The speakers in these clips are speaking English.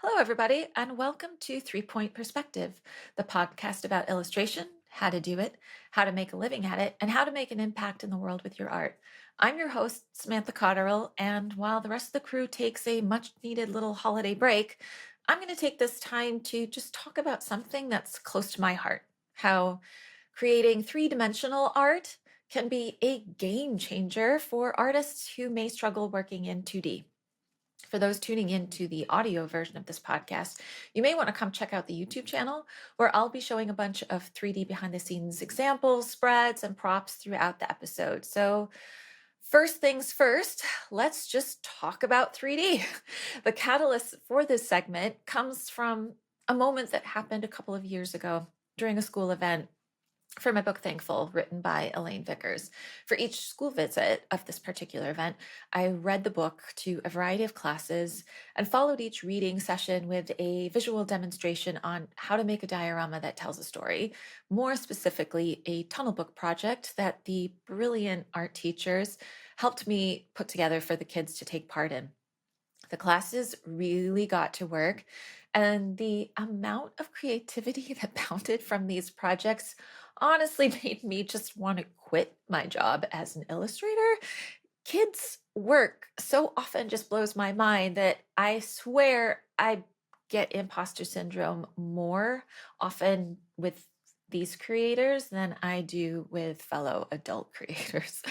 Hello, everybody, and welcome to 3 Point Perspective, the podcast about illustration, how to do it, how to make a living at it, and how to make an impact in the world with your art. I'm your host, Samantha Cotterill, and while the rest of the crew takes a much needed little holiday break, I'm going to take this time to just talk about something that's close to my heart: how creating three-dimensional art can be a game changer for artists who may struggle working in 2D. For those tuning into the audio version of this podcast, you may want to come check out the YouTube channel where I'll be showing a bunch of 3D behind the scenes examples, spreads, and props throughout the episode. So, first things first, let's just talk about 3D. The catalyst for this segment comes from a moment that happened a couple of years ago during a school event for my book Thankful, written by Elaine Vickers. For each school visit of this particular event, I read the book to a variety of classes and followed each reading session with a visual demonstration on how to make a diorama that tells a story, more specifically, a tunnel book project that the brilliant art teachers helped me put together for the kids to take part in. The classes really got to work, and the amount of creativity that bounded from these projects honestly made me just want to quit my job as an illustrator. Kids' work so often just blows my mind that I swear I get imposter syndrome more often with these creators than I do with fellow adult creators.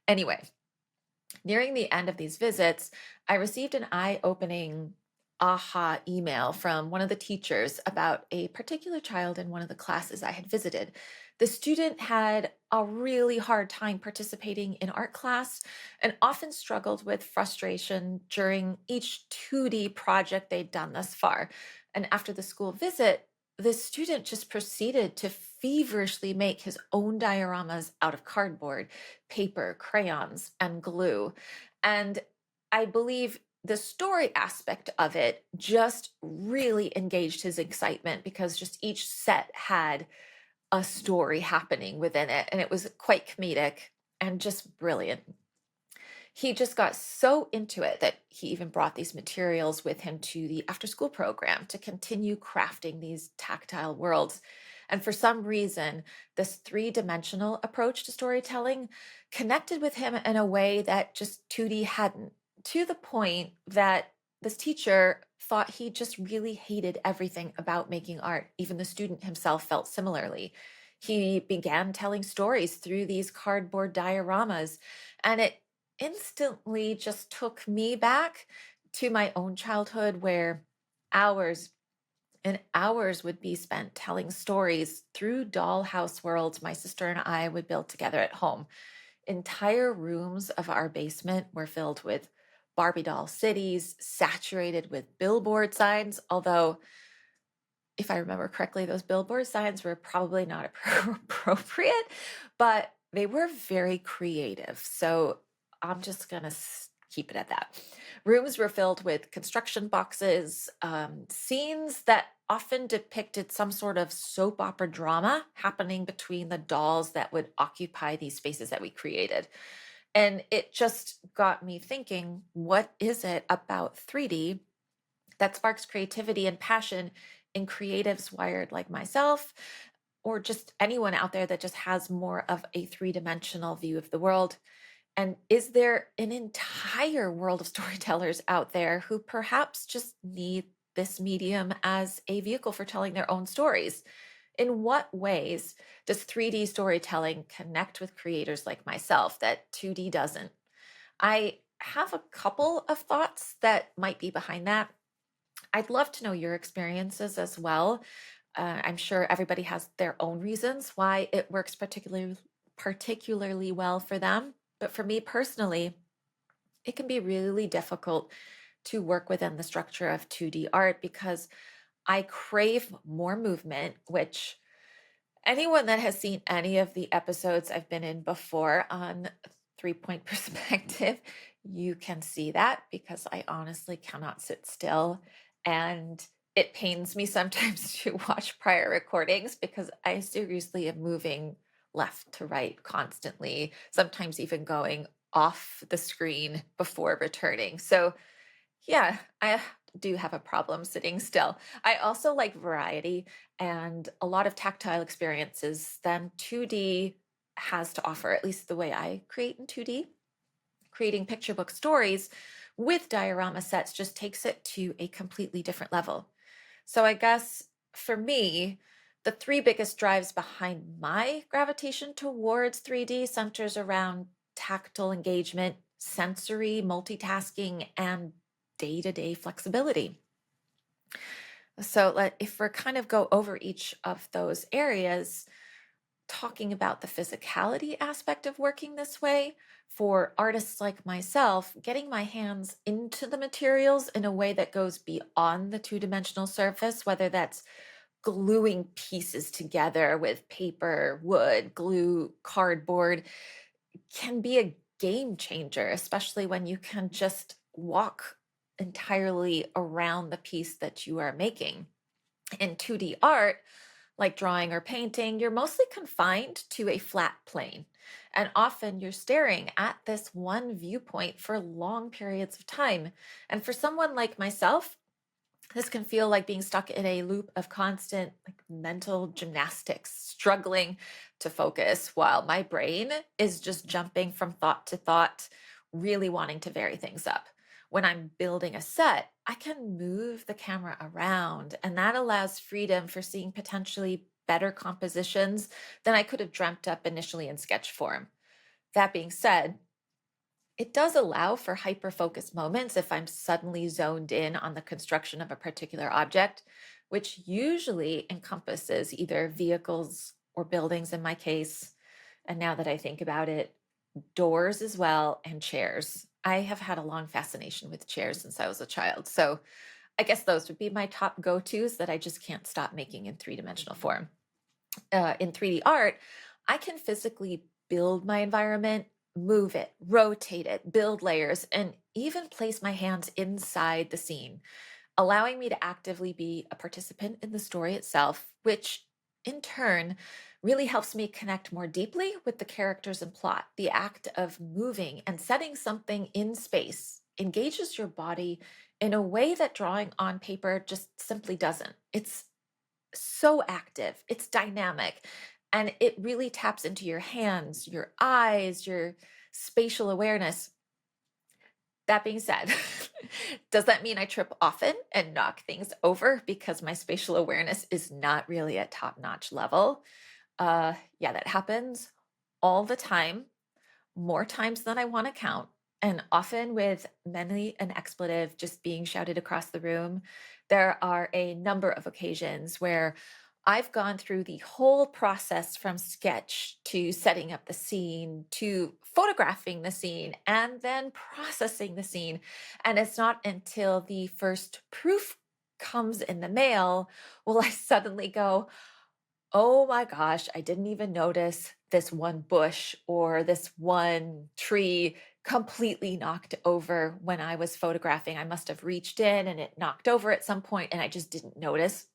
Anyway, nearing the end of these visits, I received an eye opening aha email from one of the teachers about a particular child in one of the classes I had visited. The student had a really hard time participating in art class and often struggled with frustration during each 2D project they'd done thus far. And after the school visit, the student just proceeded to feverishly make his own dioramas out of cardboard, paper, crayons, and glue. And I believe the story aspect of it just really engaged his excitement because just each set had a story happening within it. And it was quite comedic and just brilliant. He just got so into it that he even brought these materials with him to the after school program to continue crafting these tactile worlds. And for some reason, this three-dimensional approach to storytelling connected with him in a way that just 2D hadn't, to the point that this teacher thought he just really hated everything about making art. Even the student himself felt similarly. He began telling stories through these cardboard dioramas, and it instantly just took me back to my own childhood where hours and hours would be spent telling stories through dollhouse worlds my sister and I would build together at home. Entire rooms of our basement were filled with Barbie doll cities, saturated with billboard signs, although if I remember correctly, those billboard signs were probably not appropriate, but they were very creative. So I'm just going to keep it at that. Rooms were filled with construction boxes, scenes that often depicted some sort of soap opera drama happening between the dolls that would occupy these spaces that we created. And it just got me thinking, what is it about 3D that sparks creativity and passion in creatives wired like myself, or just anyone out there that just has more of a three-dimensional view of the world? And is there an entire world of storytellers out there who perhaps just need this medium as a vehicle for telling their own stories? In what ways does 3D storytelling connect with creators like myself that 2D doesn't? I have a couple of thoughts that might be behind that. I'd love to know your experiences as well. I'm sure everybody has their own reasons why it works particularly well for them. But for me personally, it can be really difficult to work within the structure of 2D art because I crave more movement, which anyone that has seen any of the episodes I've been in before on 3 Point Perspective, you can see that because I honestly cannot sit still. And it pains me sometimes to watch prior recordings because I seriously am moving left to right constantly, sometimes even going off the screen before returning. So, yeah, do have a problem sitting still. I also like variety and a lot of tactile experiences than 2D has to offer, at least the way I create in 2D. Creating picture book stories with diorama sets just takes it to a completely different level. So I guess for me, the three biggest drives behind my gravitation towards 3D centers around tactile engagement, sensory multitasking, and day-to-day flexibility. So if we're kind of go over each of those areas, talking about the physicality aspect of working this way, for artists like myself, getting my hands into the materials in a way that goes beyond the two-dimensional surface, whether that's gluing pieces together with paper, wood, glue, cardboard, can be a game changer, especially when you can just walk entirely around the piece that you are making. In 2D art, like drawing or painting, you're mostly confined to a flat plane. And often you're staring at this one viewpoint for long periods of time. And for someone like myself, this can feel like being stuck in a loop of constant mental gymnastics, struggling to focus while my brain is just jumping from thought to thought, really wanting to vary things up. When I'm building a set, I can move the camera around, and that allows freedom for seeing potentially better compositions than I could have dreamt up initially in sketch form. That being said, it does allow for hyper-focus moments if I'm suddenly zoned in on the construction of a particular object, which usually encompasses either vehicles or buildings in my case. And now that I think about it, doors as well, and chairs. I have had a long fascination with chairs since I was a child. So I guess those would be my top go-tos that I just can't stop making in three-dimensional form. In 3D art, I can physically build my environment, move it, rotate it, build layers, and even place my hands inside the scene, allowing me to actively be a participant in the story itself, which in turn really helps me connect more deeply with the characters and plot. The act of moving and setting something in space engages your body in a way that drawing on paper just simply doesn't. It's so active, it's dynamic, and it really taps into your hands, your eyes, your spatial awareness. That being said, does that mean I trip often and knock things over because my spatial awareness is not really at top-notch level? Yeah, that happens all the time, more times than I want to count, and often with many an expletive just being shouted across the room. There are a number of occasions where I've gone through the whole process from sketch to setting up the scene to photographing the scene and then processing the scene. And it's not until the first proof comes in the mail will I suddenly go, oh my gosh, I didn't even notice this one bush or this one tree completely knocked over when I was photographing. I must have reached in and it knocked over at some point and I just didn't notice.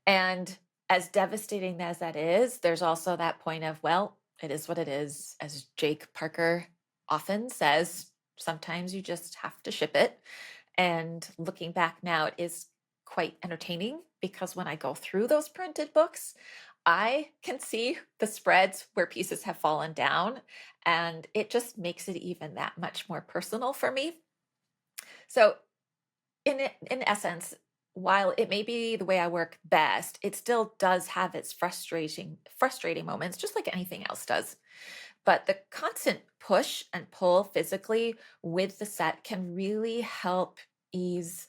And as devastating as that is, there's also that point of, well, it is what it is. As Jake Parker often says, sometimes you just have to ship it. And looking back now, it is quite entertaining because when I go through those printed books, I can see the spreads where pieces have fallen down, and it just makes it even that much more personal for me. So, in essence, while it may be the way I work best, it still does have its frustrating moments, just like anything else does. But the constant push and pull physically with the set can really help ease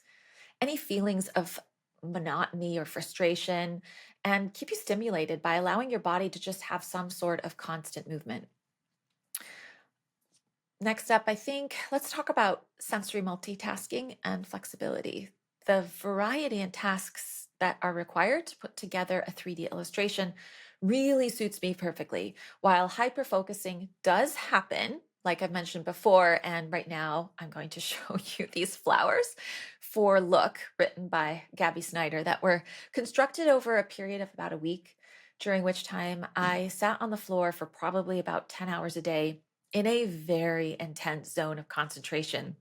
any feelings of monotony or frustration and keep you stimulated by allowing your body to just have some sort of constant movement. Next up, I think let's talk about sensory multitasking and flexibility. The variety in tasks that are required to put together a 3D illustration really suits me perfectly. While hyper focusing does happen, like I've mentioned before, and right now I'm going to show you these flowers for Look, written by Gabby Snyder, that were constructed over a period of about a week, during which time I sat on the floor for probably about 10 hours a day in a very intense zone of concentration.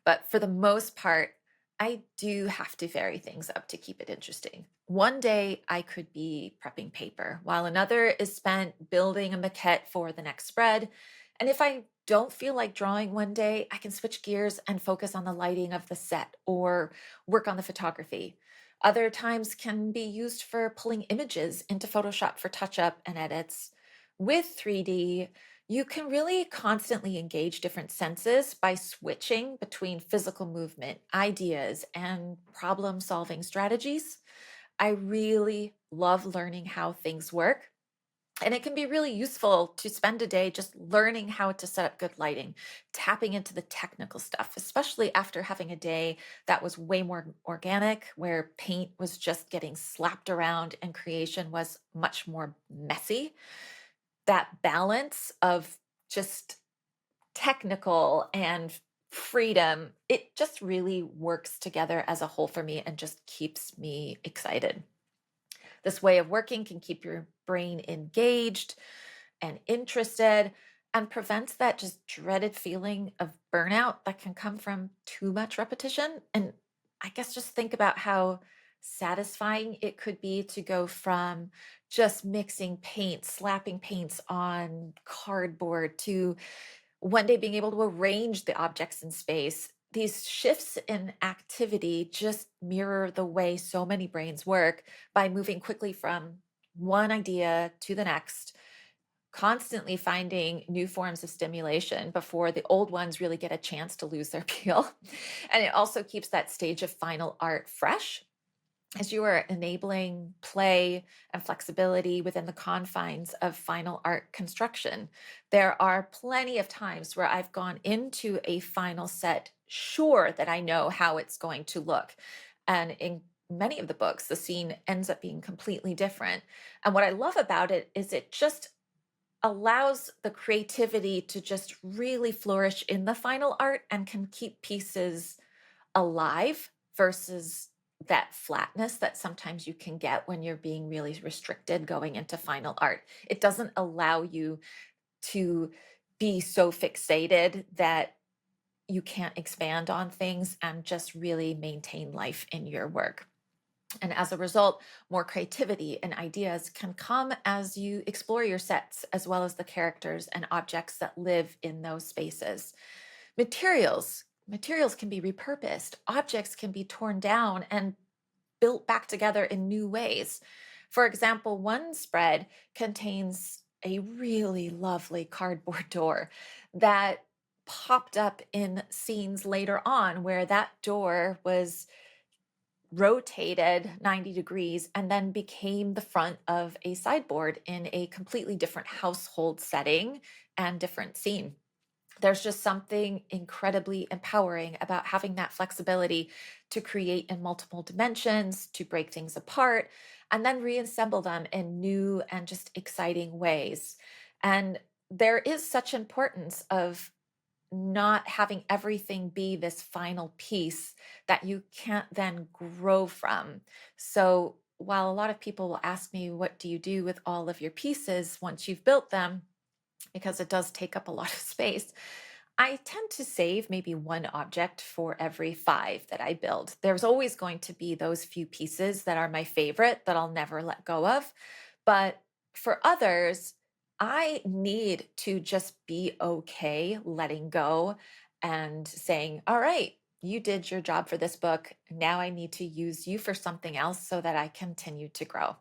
But for the most part, I do have to vary things up to keep it interesting. One day I could be prepping paper, while another is spent building a maquette for the next spread. And if I don't feel like drawing one day, I can switch gears and focus on the lighting of the set or work on the photography. Other times can be used for pulling images into Photoshop for touch up and edits. With 3D, you can really constantly engage different senses by switching between physical movement, ideas, and problem solving strategies. I really love learning how things work. And it can be really useful to spend a day just learning how to set up good lighting, tapping into the technical stuff, especially after having a day that was way more organic, where paint was just getting slapped around and creation was much more messy. That balance of just technical and freedom, it just really works together as a whole for me and just keeps me excited. This way of working can keep your brain engaged and interested and prevents that just dreaded feeling of burnout that can come from too much repetition. And I guess just think about how satisfying it could be to go from just mixing paint, slapping paints on cardboard to one day being able to arrange the objects in space. These shifts in activity just mirror the way so many brains work by moving quickly from one idea to the next, constantly finding new forms of stimulation before the old ones really get a chance to lose their appeal. And it also keeps that stage of final art fresh as you are enabling play and flexibility within the confines of final art construction. There are plenty of times where I've gone into a final set sure that I know how it's going to look. And in many of the books, the scene ends up being completely different. And what I love about it is it just allows the creativity to just really flourish in the final art and can keep pieces alive versus that flatness that sometimes you can get when you're being really restricted going into final art. It doesn't allow you to be so fixated that you can't expand on things and just really maintain life in your work. And as a result, more creativity and ideas can come as you explore your sets, as well as the characters and objects that live in those spaces. Materials can be repurposed, objects can be torn down and built back together in new ways. For example, one spread contains a really lovely cardboard door that popped up in scenes later on where that door was rotated 90 degrees and then became the front of a sideboard in a completely different household setting and different scene. There's just something incredibly empowering about having that flexibility to create in multiple dimensions, to break things apart, and then reassemble them in new and just exciting ways. And there is such importance of not having everything be this final piece that you can't then grow from. So while a lot of people will ask me, what do you do with all of your pieces once you've built them? Because it does take up a lot of space. I tend to save maybe one object for every five that I build. There's always going to be those few pieces that are my favorite that I'll never let go of. But for others, I need to just be okay letting go and saying, all right, you did your job for this book. Now I need to use you for something else so that I continue to grow.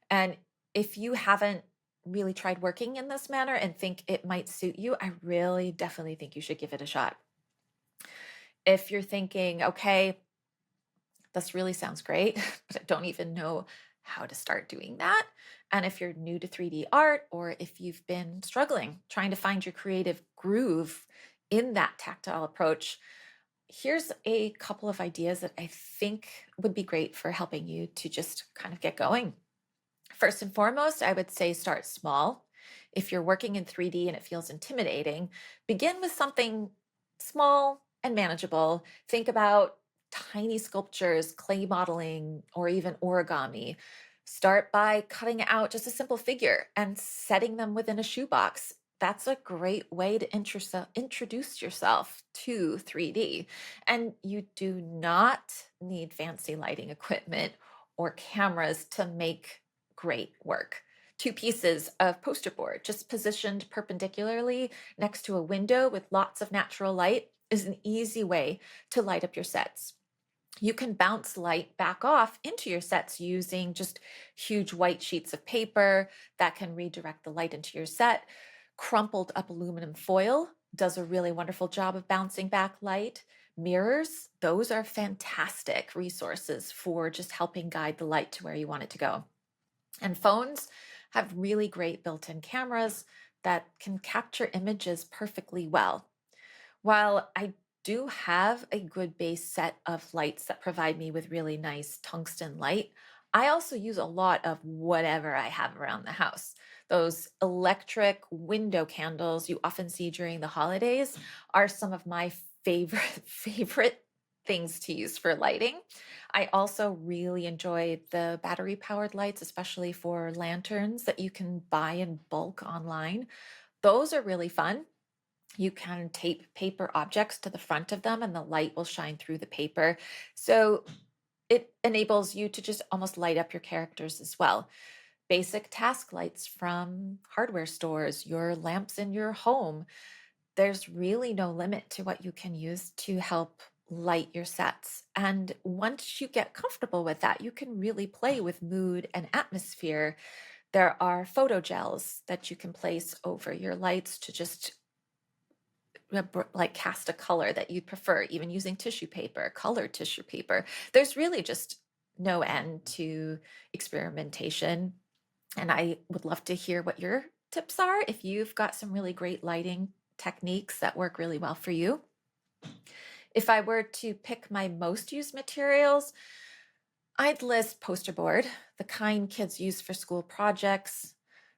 And if you haven't really tried working in this manner and think it might suit you, I really definitely think you should give it a shot. If you're thinking, okay, this really sounds great, but I don't even know how to start doing that. And if you're new to 3D art, or if you've been struggling trying to find your creative groove in that tactile approach, here's a couple of ideas that I think would be great for helping you to just kind of get going. First and foremost, I would say start small. If you're working in 3D and it feels intimidating, begin with something small and manageable. Think about tiny sculptures, clay modeling, or even origami. Start by cutting out just a simple figure and setting them within a shoebox. That's a great way to introduce yourself to 3D. And you do not need fancy lighting equipment or cameras to make great work. Two pieces of poster board just positioned perpendicularly next to a window with lots of natural light is an easy way to light up your sets. You can bounce light back off into your sets using just huge white sheets of paper that can redirect the light into your set. Crumpled up aluminum foil does a really wonderful job of bouncing back light. Mirrors, those are fantastic resources for just helping guide the light to where you want it to go. And phones have really great built in cameras that can capture images perfectly well. While I do have a good base set of lights that provide me with really nice tungsten light, I also use a lot of whatever I have around the house. Those electric window candles you often see during the holidays are some of my favorite favorite things to use for lighting. I also really enjoy the battery powered lights, especially for lanterns that you can buy in bulk online. Those are really fun. You can tape paper objects to the front of them and the light will shine through the paper. So it enables you to just almost light up your characters as well. Basic task lights from hardware stores, your lamps in your home. There's really no limit to what you can use to help light your sets. And once you get comfortable with that, you can really play with mood and atmosphere. There are photo gels that you can place over your lights to just like cast a color that you prefer, even using tissue paper, colored tissue paper. There's really just no end to experimentation. And I would love to hear what your tips are if you've got some really great lighting techniques that work really well for you. If I were to pick my most used materials, I'd list poster board, the kind kids use for school projects,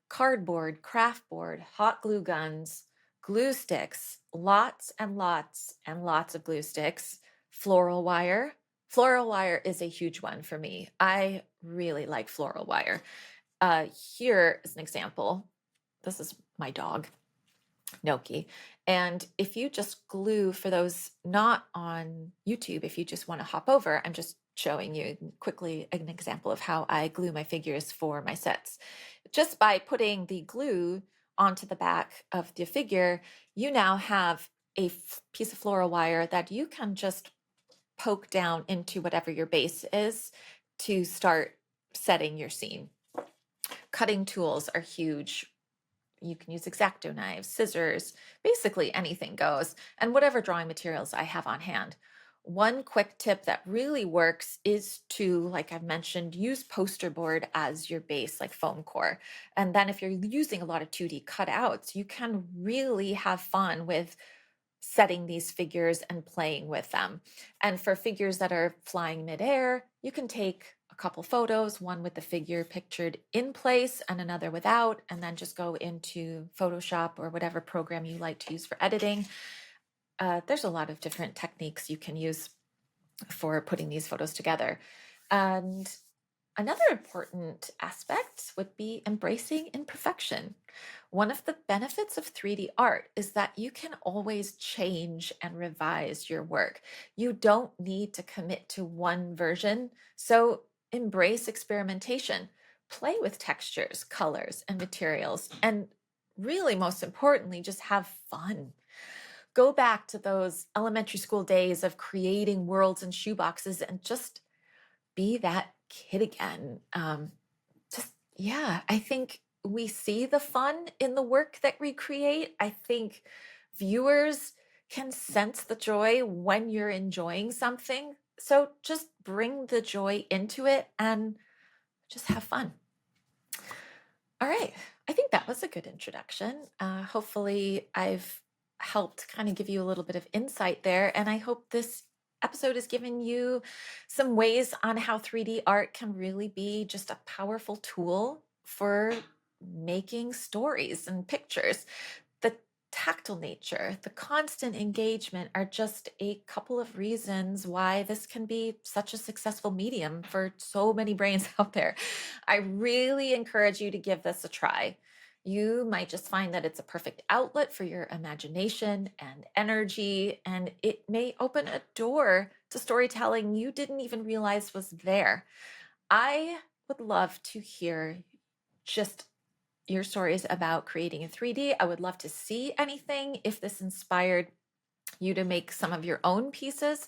cardboard, craft board, hot glue guns, glue sticks, lots and lots and lots of glue sticks, floral wire. Floral wire is a huge one for me. I really like floral wire. Here is an example. This is my dog. Noki. And if you just glue, for those not on YouTube, if you just want to hop over, I'm just showing you quickly an example of how I glue my figures for my sets. Just by putting the glue onto the back of the figure, you now have a piece of floral wire that you can just poke down into whatever your base is to start setting your scene. Cutting tools are huge. You can use X-Acto knives, scissors, basically anything goes, and whatever drawing materials I have on hand. One quick tip that really works is to, like I've mentioned, use poster board as your base, like foam core. And then if you're using a lot of 2D cutouts, you can really have fun with setting these figures and playing with them. And for figures that are flying midair, you can take a couple photos, one with the figure pictured in place and another without, and then just go into Photoshop or whatever program you like to use for editing. There's a lot of different techniques you can use for putting these photos together. And another important aspect would be embracing imperfection. One of the benefits of 3D art is that you can always change and revise your work. You don't need to commit to one version, so embrace experimentation. Play with textures, colors, and materials, and really, most importantly, just have fun. Go back to those elementary school days of creating worlds and shoeboxes and just be that kid again. Yeah, I think we see the fun in the work that we create. I think viewers can sense the joy when you're enjoying something. So just bring the joy into it and just have fun. All right. I think that was a good introduction. Hopefully, I've helped kind of give you a little bit of insight there. And I hope this episode has given you some ways on how 3D art can really be just a powerful tool for making stories and pictures. The tactile nature, the constant engagement are just a couple of reasons why this can be such a successful medium for so many brains out there. I really encourage you to give this a try. You might just find that it's a perfect outlet for your imagination and energy, and it may open a door to storytelling you didn't even realize was there. I would love to hear just your stories about creating in 3D. I would love to see anything if this inspired you to make some of your own pieces.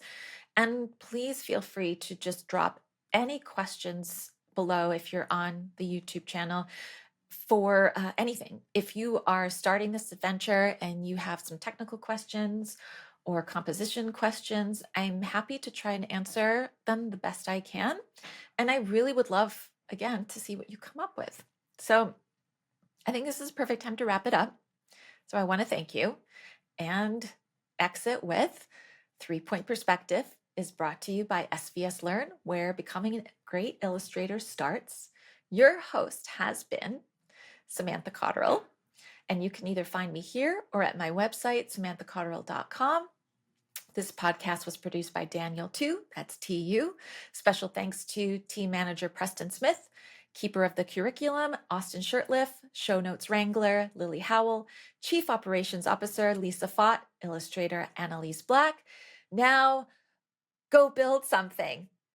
And please feel free to just drop any questions below if you're on the YouTube channel for anything. If you are starting this adventure and you have some technical questions or composition questions, I'm happy to try and answer them the best I can. And I really would love, again, to see what you come up with. So I think this is a perfect time to wrap it up. So I want to thank you and exit with 3-Point Perspective is brought to you by SVSLearn, where becoming a great illustrator starts. Your host has been Samantha Cotterill, and you can either find me here or at my website, samanthacotterill.com. This podcast was produced by Daniel Tu, that's TU. Special thanks to team manager Preston Smith, keeper of the curriculum, Austin Shirtliff, Shownotes Wrangler, Lily Howell, Chief Operations Officer, Lisa Fott, illustrator, Annalise Black. Now, go build something.